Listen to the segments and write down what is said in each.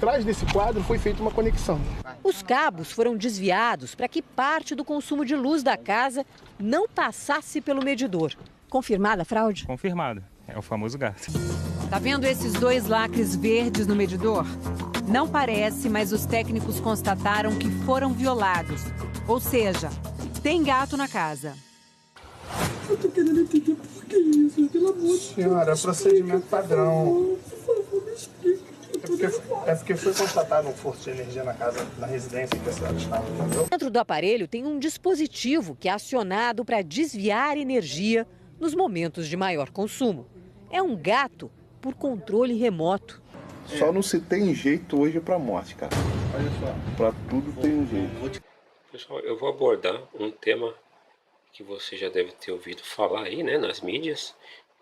trás desse quadro foi feita uma conexão. Os cabos foram desviados para que parte do consumo de luz da casa não passasse pelo medidor. Confirmada a fraude? Confirmado. É o famoso gato. Tá vendo esses 2 lacres verdes no medidor? Não parece, mas os técnicos constataram que foram violados. Ou seja, tem gato na casa. Eu tô querendo entender por que isso, pelo amor de Deus. Senhora, é procedimento padrão. Por favor, me explica. É porque foi constatado um furto de energia na casa, na residência que a senhora estava, entendeu? Dentro do aparelho tem um dispositivo que é acionado para desviar energia nos momentos de maior consumo. É um gato por controle remoto. Só não se tem jeito hoje para morte, cara. Olha só. Para tudo tem um jeito. Pessoal, eu vou abordar um tema que você já deve ter ouvido falar aí, né, nas mídias,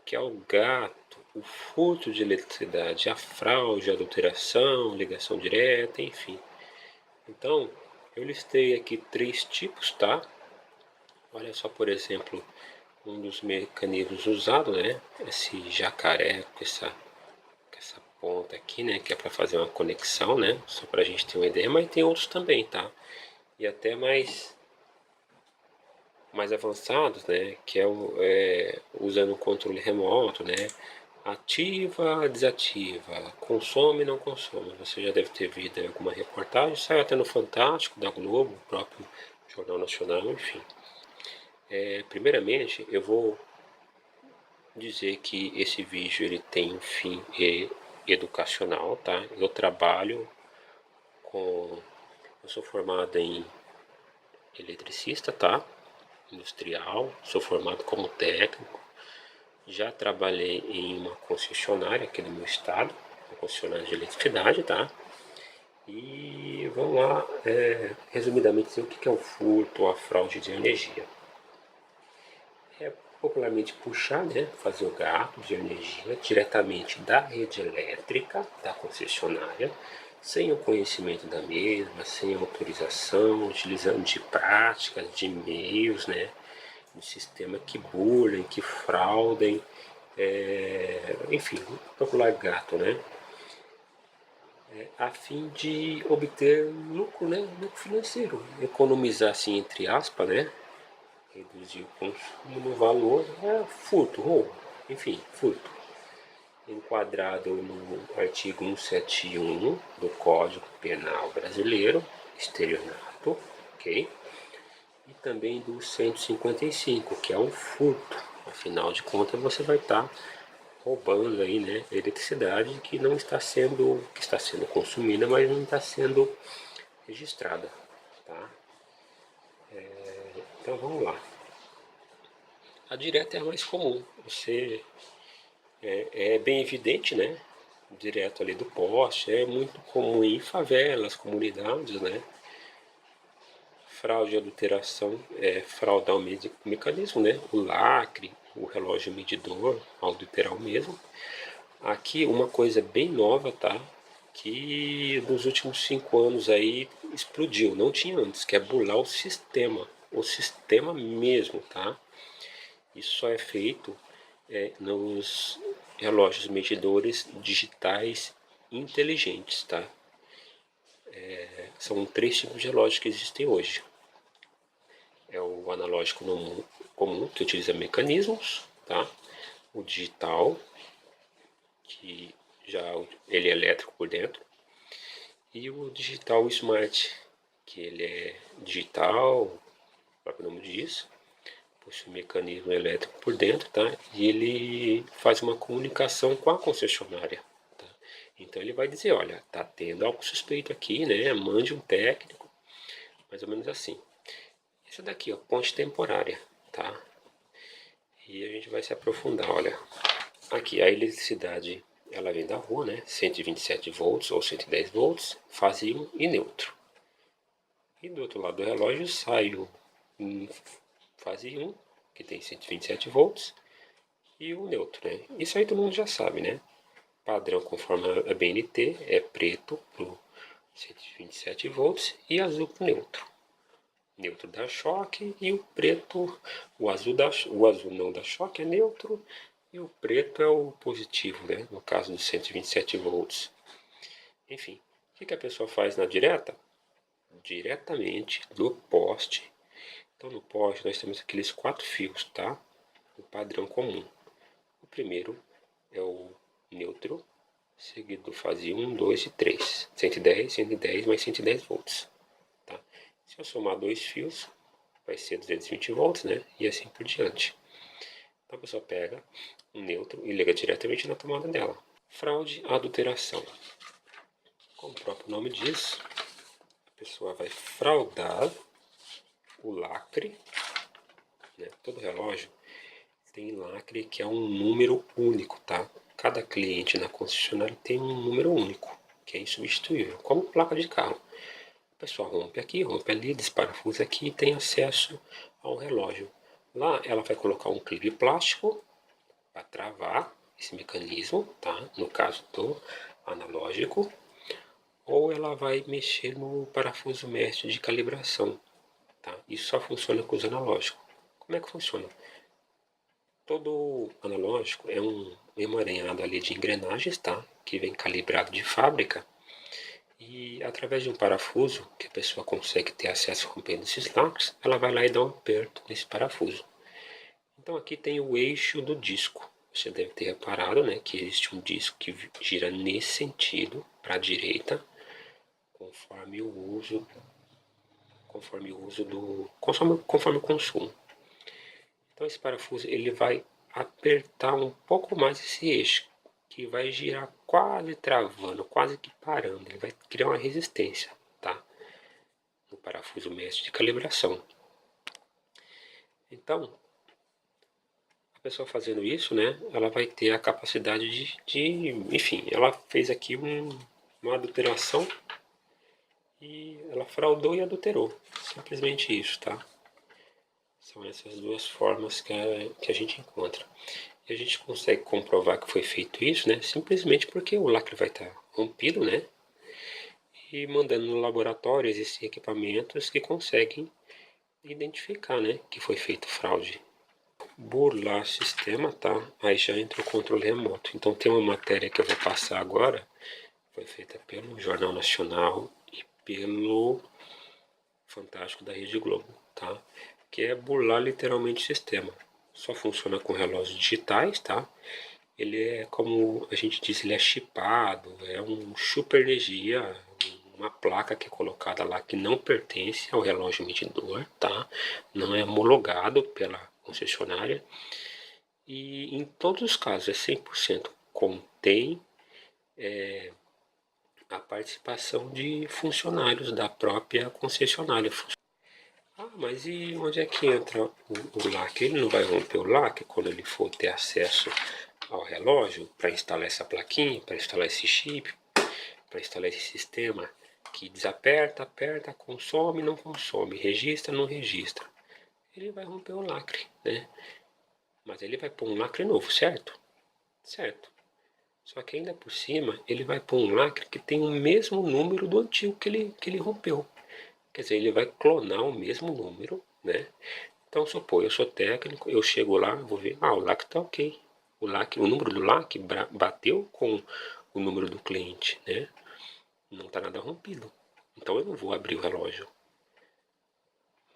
que é o gato, o furto de eletricidade, a fraude, a adulteração, ligação direta, enfim. Então, eu listei aqui 3 tipos, tá? Olha só, por exemplo, um dos mecanismos usados, né? Esse jacaré com essa ponta aqui, né? Que é para fazer uma conexão, né? Só para a gente ter uma ideia, mas tem outros também, tá? E até mais avançados, né? Que usando o controle remoto, né? Ativa, desativa, consome, não consome. Você já deve ter visto alguma reportagem, saiu até no Fantástico, da Globo, o próprio Jornal Nacional, enfim. Primeiramente, eu vou dizer que esse vídeo ele tem um fim educacional, tá? Eu sou formado em eletricista, tá? Industrial, sou formado como técnico, já trabalhei em uma concessionária aqui do meu estado, uma concessionária de eletricidade, tá? E vamos lá, resumidamente dizer o que é o furto ou a fraude de energia. É popularmente puxar, né, fazer o gato de energia diretamente da rede elétrica da concessionária, sem o conhecimento da mesma, sem autorização, utilizando de práticas, de meios, né, de sistema que burlem, que fraudem, enfim, popular gato, né, a fim de obter lucro, né, lucro financeiro, economizar assim, entre aspas, né, reduzir o consumo no valor, furto, roubo, enfim, furto. Enquadrado no artigo 171 do Código Penal Brasileiro, estelionato, ok? E também do 155, que é um furto. Afinal de contas, você vai estar roubando aí, né, eletricidade que está sendo consumida, mas não está sendo registrada, tá? Então vamos lá. A direta é a mais comum. Você é bem evidente, né? Direto ali do poste, é muito comum em favelas, comunidades, né? Fraude e adulteração é fraudar o mecanismo, né? O lacre, o relógio medidor, adulterar o mesmo. Aqui uma coisa bem nova, tá? Que nos últimos 5 anos aí explodiu, não tinha antes, que é burlar o sistema mesmo, tá? Isso só é feito nos relógios medidores digitais inteligentes, tá? São 3 tipos de relógios que existem hoje. É o analógico comum, que utiliza mecanismos, tá? O digital, que ele é elétrico por dentro. E o digital smart, que ele é digital, o próprio nome diz, possui um mecanismo elétrico por dentro, tá? E ele faz uma comunicação com a concessionária, tá? Então ele vai dizer, olha, tá tendo algo suspeito aqui, né? Mande um técnico, mais ou menos assim. Essa daqui, ó, ponte temporária, tá? E a gente vai se aprofundar, olha. Aqui, a eletricidade, ela vem da rua, né? 127 volts ou 110 volts, fase 1 e neutro. E do outro lado do relógio sai o fase 1, que tem 127 volts, e o neutro, né? Isso aí todo mundo já sabe, né? Padrão conforme a BNT é preto pro 127 volts e azul pro neutro. Neutro dá choque e o preto, o azul não dá choque, é neutro, e o preto é o positivo, né? No caso dos 127 volts. Enfim, O que a pessoa faz na direta? Diretamente do poste. Então no poste nós temos aqueles 4 fios, tá? O padrão comum. O primeiro é o neutro, seguido do fase 1, 2 e 3. 110, 110 mais 110 volts. Tá? Se eu somar 2 fios, vai ser 220 volts, né? E assim por diante. Então a pessoa pega um neutro e liga diretamente na tomada dela. Fraude, adulteração. Como o próprio nome diz, a pessoa vai fraudar o lacre, né? Todo relógio tem lacre que é um número único, tá? Cada cliente na concessionária tem um número único, que é insubstituível, como placa de carro. A pessoa rompe aqui, rompe ali, desparafusa aqui e tem acesso ao relógio. Lá ela vai colocar um clipe plástico para travar esse mecanismo, tá? No caso do analógico, ou ela vai mexer no parafuso mestre de calibração, tá? Isso só funciona com os analógicos. Como é que funciona? Todo analógico é um emaranhado ali de engrenagens, tá? Que vem calibrado de fábrica. E através de um parafuso, que a pessoa consegue ter acesso rompendo esses lacres, ela vai lá e dá um aperto nesse parafuso. Então aqui tem o eixo do disco. Você deve ter reparado, né, que existe um disco que gira nesse sentido, para a direita, conforme o consumo. Então esse parafuso ele vai apertar um pouco mais esse eixo, que vai girar quase travando, quase que parando. Ele vai criar uma resistência, tá? No parafuso mestre de calibração. Então, a pessoa fazendo isso, né, ela vai ter a capacidade enfim, ela fez aqui uma adulteração e ela fraudou e adulterou. Simplesmente isso, tá? São essas duas formas que a gente encontra. E a gente consegue comprovar que foi feito isso, né? Simplesmente porque o lacre vai estar rompido, né? E mandando no laboratório existem equipamentos que conseguem identificar, né, que foi feito fraude. Burlar sistema, tá? Aí já entra o controle remoto. Então tem uma matéria que eu vou passar agora, foi feita pelo Jornal Nacional e pelo Fantástico da Rede Globo, tá? Que é burlar literalmente o sistema. Só funciona com relógios digitais, tá? Ele é, como a gente diz, ele é chipado, é um super energia, uma placa que é colocada lá que não pertence ao relógio medidor, tá? Não é homologado pela concessionária. E em todos os casos é 100%. Contém a participação de funcionários da própria concessionária. Mas e onde é que entra o lacre? Ele não vai romper o lacre quando ele for ter acesso ao relógio para instalar essa plaquinha, para instalar esse chip, para instalar esse sistema que desaperta, aperta, consome, não consome, registra, não registra. Ele vai romper o lacre, né? Mas ele vai pôr um lacre novo, certo? Certo. Só que ainda por cima, ele vai pôr um lacre que tem o mesmo número do antigo que ele rompeu. Quer dizer, ele vai clonar o mesmo número, né? Então, supor, eu sou técnico, eu chego lá, vou ver, o lacre está ok. O número do lacre bateu com o número do cliente, né? Não está nada rompido. Então, eu não vou abrir o relógio.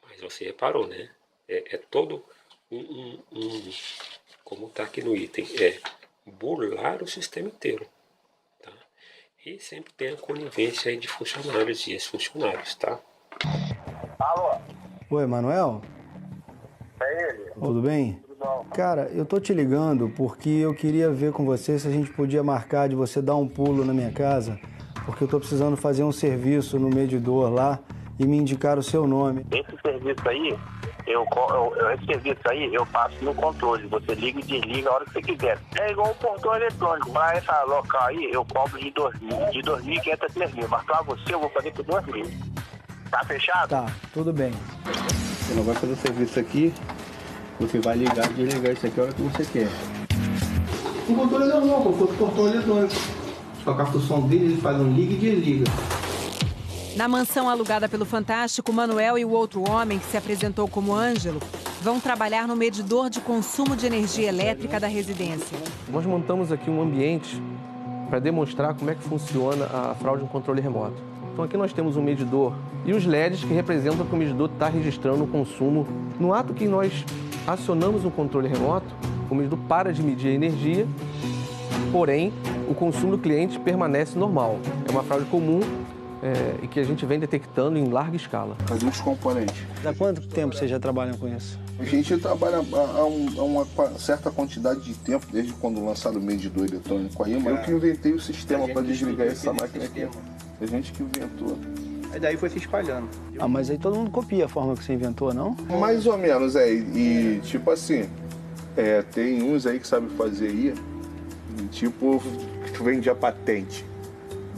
Mas você reparou, né? É todo como está aqui no item, burlar o sistema inteiro, tá? E sempre tem a conivência aí de funcionários e ex-funcionários, tá? Alô? Oi, Manuel? É ele? Tudo bem? Tudo bom? Cara, eu tô te ligando porque eu queria ver com você se a gente podia marcar de você dar um pulo na minha casa, porque eu tô precisando fazer um serviço no medidor lá e me indicar o seu nome. Esse serviço aí, eu passo no controle. Você liga e desliga a hora que você quiser. É igual o portão eletrônico. Para essa local aí, eu cobro de 2.500 a 3.000. Mas pra você, eu vou fazer por 2.000. Tá fechado? Tá, tudo bem. Você não vai fazer o serviço aqui, você vai ligar e desligar isso aqui a hora que você quer. O controle é normal, como fosse portão eletrônico. Só que a função dele, ele faz um liga e desliga. Na mansão alugada pelo Fantástico, Manuel e o outro homem, que se apresentou como Ângelo, vão trabalhar no medidor de consumo de energia elétrica da residência. Nós montamos aqui um ambiente para demonstrar como é que funciona a fraude no controle remoto. Então aqui nós temos um medidor e os LEDs que representam que o medidor está registrando o consumo. No ato que nós acionamos o controle remoto, o medidor para de medir a energia, porém o consumo do cliente permanece normal. É uma fraude comum e que a gente vem detectando em larga escala. Fazer os componentes. Há quanto tempo vocês já trabalham com isso? A gente trabalha há uma certa quantidade de tempo, desde quando lançaram o medidor eletrônico aí, mas eu que inventei o sistema para desligar essa máquina aqui. A gente que inventou. Aí daí foi se espalhando. Ah, mas aí todo mundo copia a forma que você inventou, não? Mais ou menos, e tipo assim, tem uns aí que sabem fazer aí, tipo, que vende a patente,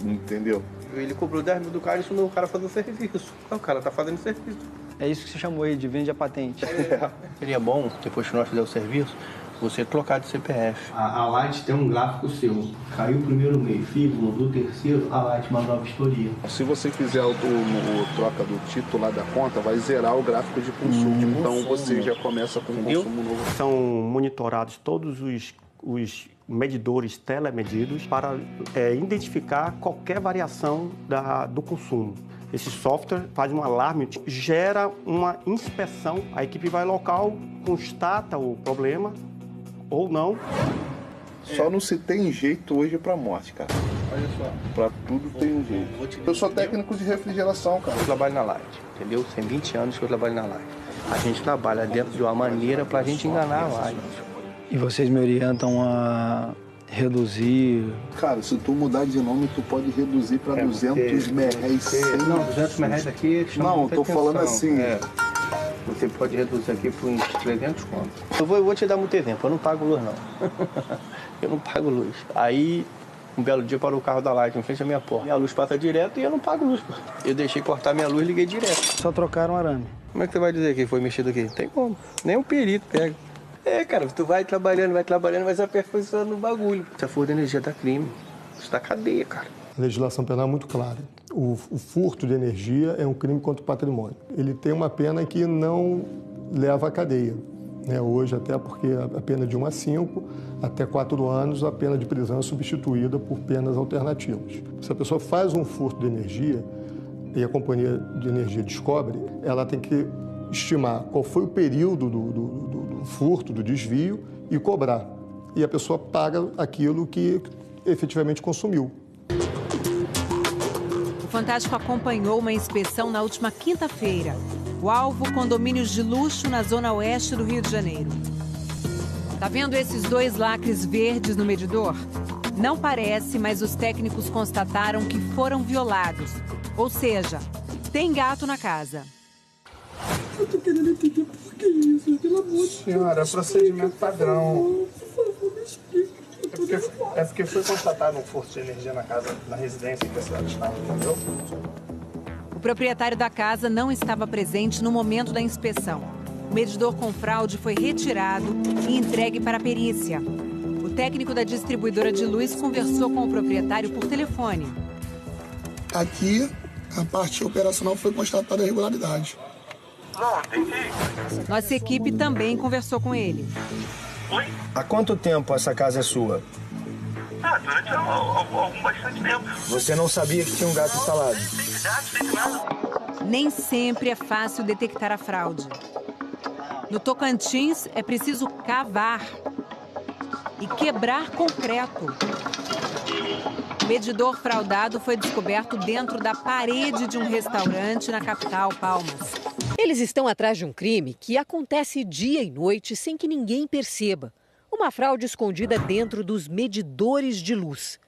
entendeu? Ele cobrou 10 mil do cara e ensinou o cara a fazer o serviço. Então, o cara tá fazendo serviço. É isso que você chamou aí de vende a patente. Seria bom, depois que nós fizermos o serviço, você trocar de CPF. A Light tem um gráfico seu. Caiu o primeiro mês, do terceiro, a Light manda uma vistoria. Se você fizer o troca do título lá da conta, vai zerar o gráfico de consumo. Então você já começa com um consumo novo. São monitorados todos os medidores telemedidos para identificar qualquer variação do consumo. Esse software faz um alarme, gera uma inspeção, a equipe vai ao local, constata o problema ou não. Só não se tem jeito hoje para morte, cara. Olha só. Para tudo tem um jeito. Eu sou técnico de refrigeração, cara. Eu trabalho na Light, entendeu? Tem 20 anos que eu trabalho na Light. A gente trabalha dentro de uma maneira para a gente enganar a Light. E vocês me orientam a reduzir... Cara, se tu mudar de nome, tu pode reduzir para 200 merréis. Não, 200 merréis aqui... Não, tô falando assim. Você pode reduzir aqui por uns 300 contos. Eu vou te dar muito exemplo, eu não pago luz, não. Eu não pago luz. Aí, um belo dia parou o carro da Light em frente à minha porta. A luz passa direto e eu não pago luz. Eu deixei cortar minha luz e liguei direto. Só trocaram o arame. Como é que você vai dizer que foi mexido aqui? Não tem como. Nem um perito pega. Cara, tu vai trabalhando, vai se aperfeiçoando no bagulho. Se a furto de energia dá crime. Isso dá cadeia, cara. A legislação penal é muito clara. O furto de energia é um crime contra o patrimônio. Ele tem uma pena que não leva à cadeia. Hoje, até porque a pena de 1 a 5, até 4 anos, a pena de prisão é substituída por penas alternativas. Se a pessoa faz um furto de energia e a companhia de energia descobre, ela tem que estimar qual foi o período do furto, do desvio e cobrar. E a pessoa paga aquilo que efetivamente consumiu. O Fantástico acompanhou uma inspeção na última quinta-feira. O alvo, condomínios de luxo na zona oeste do Rio de Janeiro. Tá vendo esses 2 lacres verdes no medidor? Não parece, mas os técnicos constataram que foram violados. Ou seja, tem gato na casa. Eu tô querendo entender por que isso, pelo amor de Deus. Senhora, é procedimento padrão. Por favor, me explica. É porque foi constatado um furto de energia na casa, na residência que a senhora estava, entendeu? O proprietário da casa não estava presente no momento da inspeção. O medidor com fraude foi retirado e entregue para a perícia. O técnico da distribuidora de luz conversou com o proprietário por telefone. Aqui, a parte operacional foi constatada a irregularidade. Nossa equipe também conversou com ele. Há quanto tempo essa casa é sua? Durante algum bastante tempo. Você não sabia que tinha um gato instalado? Nem sempre é fácil detectar a fraude. No Tocantins, é preciso cavar e quebrar concreto. O medidor fraudado foi descoberto dentro da parede de um restaurante na capital, Palmas. Eles estão atrás de um crime que acontece dia e noite sem que ninguém perceba. Uma fraude escondida dentro dos medidores de luz.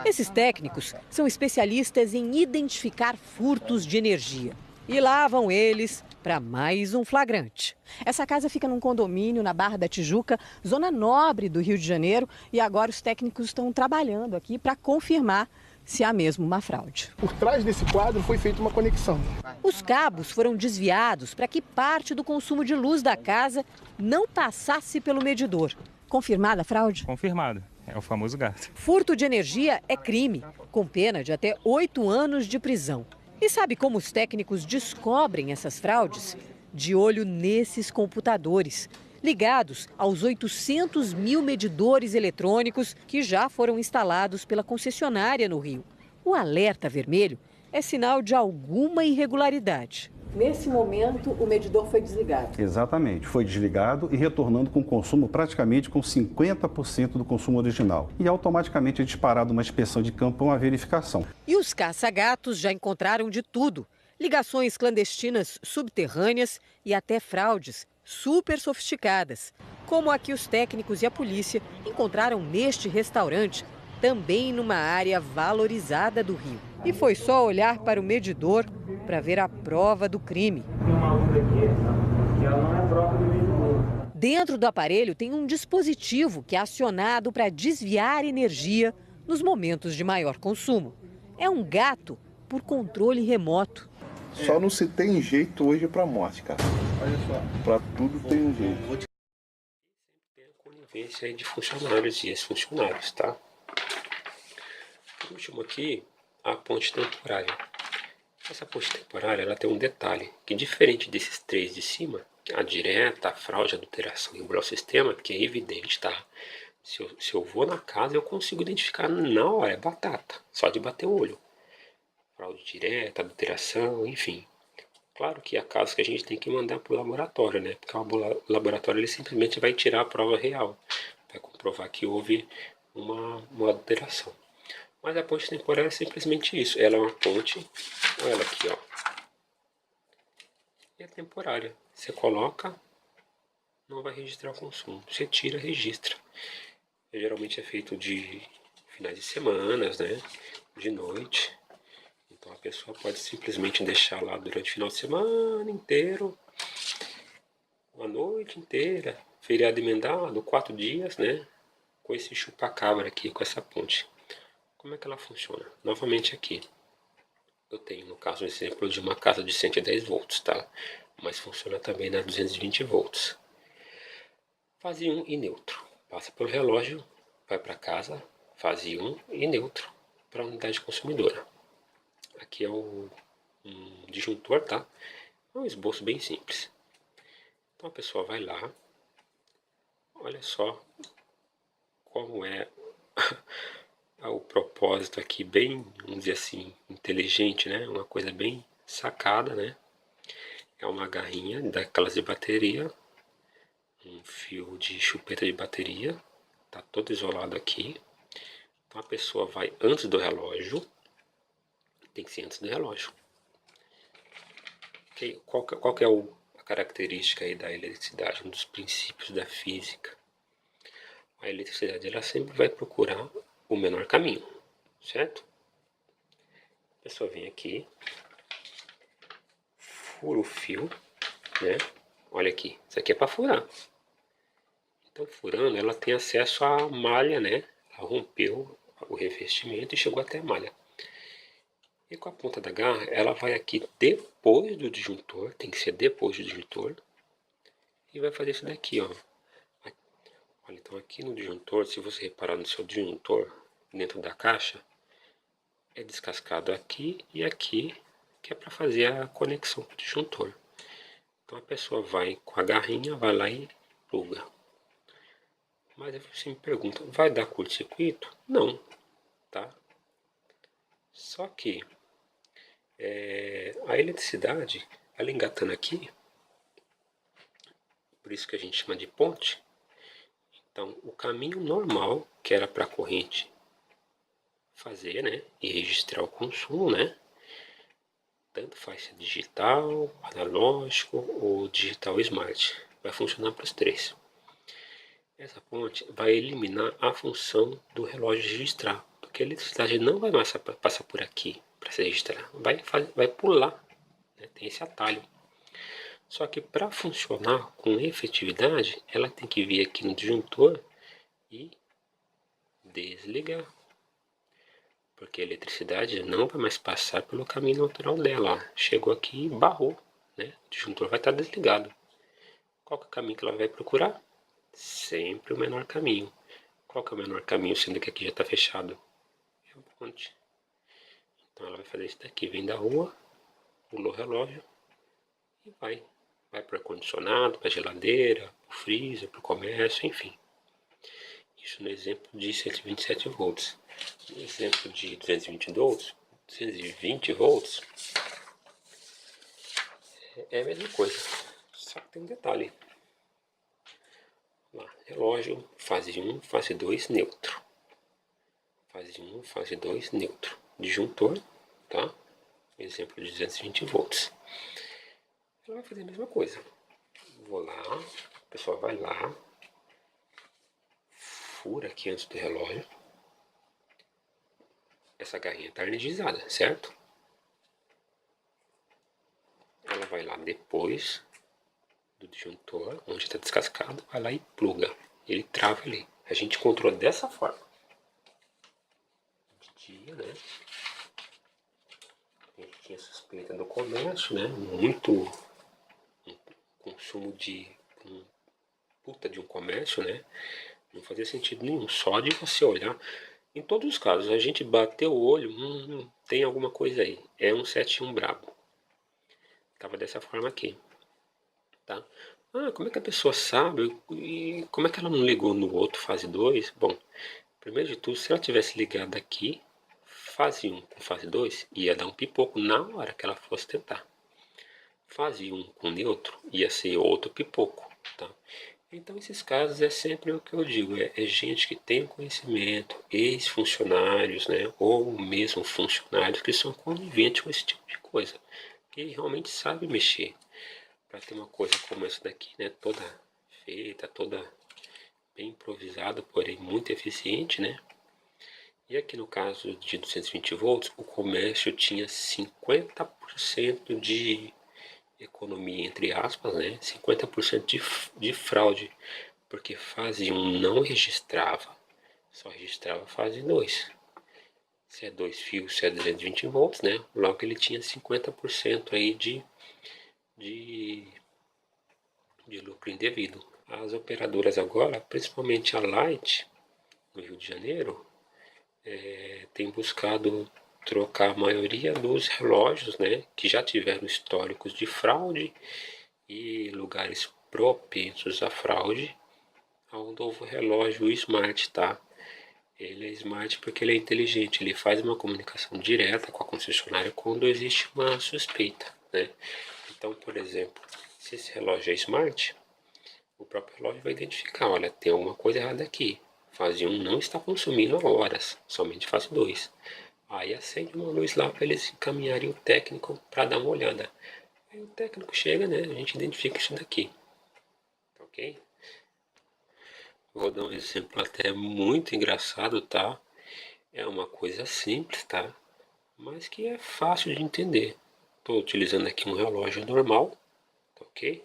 Esses técnicos são especialistas em identificar furtos de energia. E lá vão eles para mais um flagrante. Essa casa fica num condomínio na Barra da Tijuca, zona nobre do Rio de Janeiro, e agora os técnicos estão trabalhando aqui para confirmar se há mesmo uma fraude. Por trás desse quadro foi feita uma conexão. Os cabos foram desviados para que parte do consumo de luz da casa não passasse pelo medidor. Confirmada a fraude? Confirmado. É o famoso gato. Furto de energia é crime, com pena de até 8 anos de prisão. E sabe como os técnicos descobrem essas fraudes? De olho nesses computadores. ligados aos 800 mil medidores eletrônicos que já foram instalados pela concessionária no Rio. O alerta vermelho é sinal de alguma irregularidade. Nesse momento, o medidor foi desligado. Exatamente, foi desligado e retornando com consumo praticamente com 50% do consumo original. E automaticamente é disparado uma inspeção de campo para uma verificação. E os caça-gatos já encontraram de tudo. Ligações clandestinas subterrâneas e até fraudes super sofisticadas, como a que os técnicos e a polícia encontraram neste restaurante, também numa área valorizada do Rio. E foi só olhar para o medidor para ver a prova do crime. Tem uma luz aqui, que ela não é própria do medidor. Dentro do aparelho tem um dispositivo que é acionado para desviar energia nos momentos de maior consumo. É um gato por controle remoto. Só não se tem jeito hoje para morte, cara. Olha só. Para tudo tem um jeito. Tem a conivência de funcionários e ex-funcionários, tá? Por último aqui, a ponte temporária. Essa ponte temporária, ela tem um detalhe, que diferente desses três de cima, a direta, a fraude, a adulteração e o sistema, que é evidente, tá? Se eu vou na casa, eu consigo identificar na hora, é batata, só de bater o olho. Fraude direta, adulteração, enfim. Claro que há casos que a gente tem que mandar para o laboratório, né? Porque o laboratório ele simplesmente vai tirar a prova real, vai comprovar que houve uma adulteração. Mas a ponte temporária é simplesmente isso. Ela é uma ponte, olha ela aqui, ó. E é temporária. Você coloca, não vai registrar o consumo. Você tira, registra. Geralmente é feito de finais de semanas, né? De noite. Então a pessoa pode simplesmente deixar lá durante o final de semana inteiro, uma noite inteira, feriado emendado, 4 dias, né? Com esse chupa-cabra aqui, com essa ponte. Como é que ela funciona? Novamente aqui. Eu tenho, no caso, um exemplo de uma casa de 110 volts, tá? Mas funciona também na 220 volts. Fase 1 e neutro. Passa pelo relógio, vai para casa, fase 1 e neutro para a unidade consumidora. Aqui é um disjuntor, tá? É um esboço bem simples. Então a pessoa vai lá, olha só como é o propósito aqui, bem, vamos dizer assim, inteligente, né? Uma coisa bem sacada, né? É uma garrinha daquelas de bateria, um fio de chupeta de bateria, tá todo isolado aqui. Então a pessoa vai antes do relógio, tem que ser antes do relógio. Okay? Qual que é a característica aí da eletricidade, um dos princípios da física? A eletricidade ela sempre vai procurar o menor caminho, certo? A pessoa vem aqui, fura o fio, né? Olha aqui, isso aqui é para furar. Então, furando, ela tem acesso à malha, né? Ela rompeu o revestimento e chegou até a malha. E com a ponta da garra, ela vai aqui depois do disjuntor, tem que ser depois do disjuntor, e vai fazer isso daqui, ó. Olha, então aqui no disjuntor, se você reparar no seu disjuntor, dentro da caixa, é descascado aqui e aqui, que é para fazer a conexão com o disjuntor. Então a pessoa vai com a garrinha, vai lá e pluga. Mas você me pergunta, vai dar curto-circuito? Não, tá? Só que a eletricidade, ela engatando aqui, por isso que a gente chama de ponte. Então, o caminho normal, que era para a corrente fazer, né, e registrar o consumo, né, tanto faz ser digital, analógico ou digital smart, vai funcionar para os três. Essa ponte vai eliminar a função do relógio registrar, porque a eletricidade não vai mais passar por aqui para se registrar, vai pular, né, tem esse atalho. Só que para funcionar com efetividade, ela tem que vir aqui no disjuntor e desligar. Porque a eletricidade não vai mais passar pelo caminho natural dela. Chegou aqui e barrou, né? O disjuntor vai estar desligado. Qual que é o caminho que ela vai procurar? Sempre o menor caminho. Qual que é o menor caminho, sendo que aqui já está fechado? É a ponte. Então ela vai fazer isso daqui. Vem da rua, pulou o relógio e vai Vai para o ar-condicionado, para a geladeira, para o freezer, para o comércio, enfim. Isso no exemplo de 127 volts. No exemplo de 220 volts, é a mesma coisa, só que tem um detalhe. Lá, relógio, fase 1, fase 2, neutro. Fase 1, fase 2, neutro. Disjuntor, tá? Exemplo de 220 volts. Ela vai fazer a mesma coisa. Vou lá, a pessoa vai lá, fura aqui antes do relógio. Essa garrinha está energizada, certo? Ela vai lá depois do disjuntor, onde está descascado, vai lá e pluga. Ele trava ali. A gente controla dessa forma. De dia, né? A gente tinha suspeita do comércio, né? Muito consumo de puta de um comércio, né? Não fazia sentido nenhum. Só de você olhar. Em todos os casos, a gente bateu o olho, tem alguma coisa aí. É um 71 brabo. Tava dessa forma aqui. Tá? Ah, como é que a pessoa sabe? E como é que ela não ligou no outro, fase 2? Bom, primeiro de tudo, se ela tivesse ligado aqui, fase 1 com fase 2, ia dar um pipoco na hora que ela fosse tentar. Fase 1 com neutro, ia ser outro pipoco. Tá? Então, esses casos é sempre o que eu digo, é gente que tem conhecimento, ex-funcionários, né, ou mesmo funcionários que são coniventes com esse tipo de coisa, que realmente sabe mexer. Para ter uma coisa como essa daqui, né, toda feita, toda bem improvisada, porém muito eficiente, né? E aqui no caso de 220 volts, o comércio tinha 50% de economia, entre aspas, né? 50% de fraude, porque fase 1 não registrava, só registrava fase 2. Se é 2 fios, se é 220 volts, né? Logo ele tinha 50% aí de lucro indevido. As operadoras agora, principalmente a Light, no Rio de Janeiro, tem buscado trocar a maioria dos relógios, né, que já tiveram históricos de fraude e lugares propensos à fraude, ao novo relógio Smart, tá? Ele é Smart porque ele é inteligente, ele faz uma comunicação direta com a concessionária quando existe uma suspeita, né? Então, por exemplo, se esse relógio é Smart, o próprio relógio vai identificar, olha, tem alguma coisa errada aqui. Fase 1 não está consumindo horas, somente fase 2. Aí acende uma luz lá para eles encaminharem o técnico para dar uma olhada. Aí o técnico chega, né? A gente identifica isso daqui. Ok? Vou dar um exemplo até muito engraçado, tá? É uma coisa simples, tá? Mas que é fácil de entender. Estou utilizando aqui um relógio normal, ok?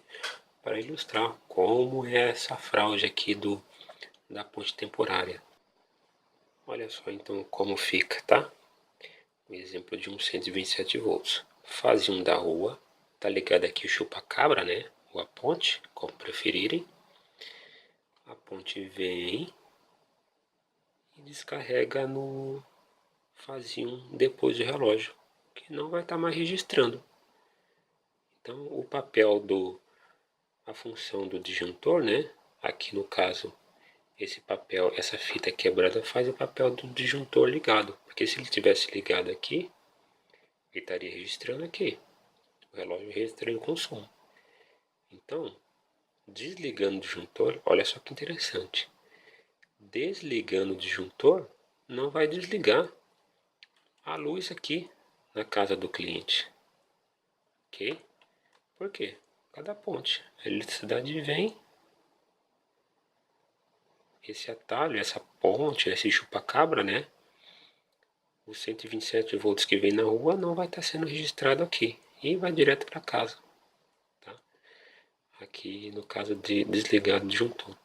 Para ilustrar como é essa fraude aqui da ponte temporária. Olha só então como fica, tá? Um exemplo de um 127 volts. Fase 1 da rua, tá ligado aqui o chupa-cabra, né? Ou a ponte, como preferirem. A ponte vem e descarrega no fase 1 depois do relógio, que não vai estar mais registrando. Então o papel a função do disjuntor, né? Aqui no caso, esse papel, essa fita quebrada faz o papel do disjuntor ligado, porque se ele tivesse ligado aqui, ele estaria registrando aqui, o relógio registrando o consumo. Então, desligando o disjuntor, olha só que interessante, desligando o disjuntor, não vai desligar a luz aqui na casa do cliente, ok? Por quê? Por causa da ponte, a eletricidade vem, esse atalho, essa ponte, esse chupa-cabra, né? Os 127 volts que vem na rua não vai estar sendo registrado aqui. E vai direto para casa. Tá? Aqui no caso de desligar o disjuntor.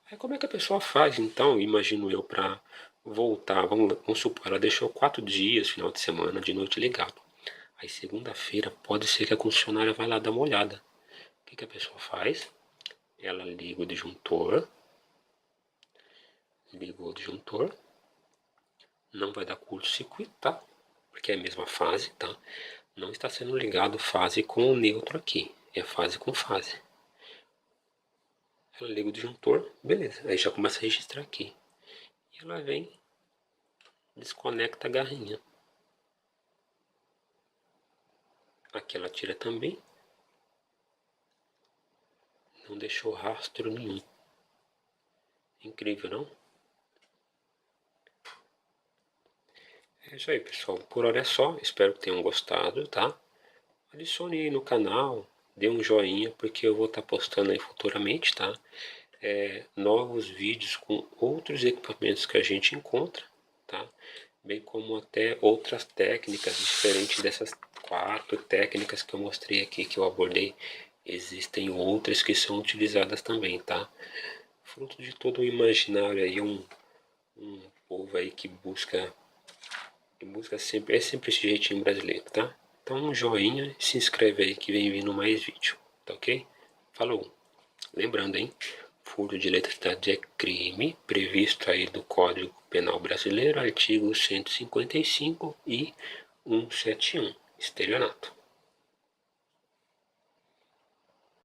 Aí como é que a pessoa faz então, imagino eu, para voltar? Vamos supor, ela deixou 4 dias, final de semana, de noite ligado. Aí segunda-feira pode ser que a concessionária vai lá dar uma olhada. O que a pessoa faz? Ela liga o disjuntor. Ligou o disjuntor, não vai dar curto-circuito, tá? Porque é a mesma fase, tá? Não está sendo ligado fase com o neutro aqui. é fase com fase. Ela liga o disjuntor, beleza, aí já começa a registrar aqui. E ela vem, desconecta a garrinha. Aqui ela tira também. Não deixou rastro nenhum. Incrível, não? É isso aí, pessoal. Por hora é só. Espero que tenham gostado, tá? Adicione aí no canal, dê um joinha, porque eu vou estar postando aí futuramente, tá? Novos vídeos com outros equipamentos que a gente encontra, tá? Bem como até outras técnicas diferentes dessas 4 técnicas que eu mostrei aqui, que eu abordei. Existem outras que são utilizadas também, tá? Fruto de todo o imaginário aí, um povo aí que busca sempre, sempre esse jeitinho brasileiro, tá? Então um joinha, se inscreve aí que vem vindo mais vídeo, tá ok? Falou! Lembrando, hein? Furto de eletricidade é crime, previsto aí do Código Penal Brasileiro, artigos 155 e 171, estelionato.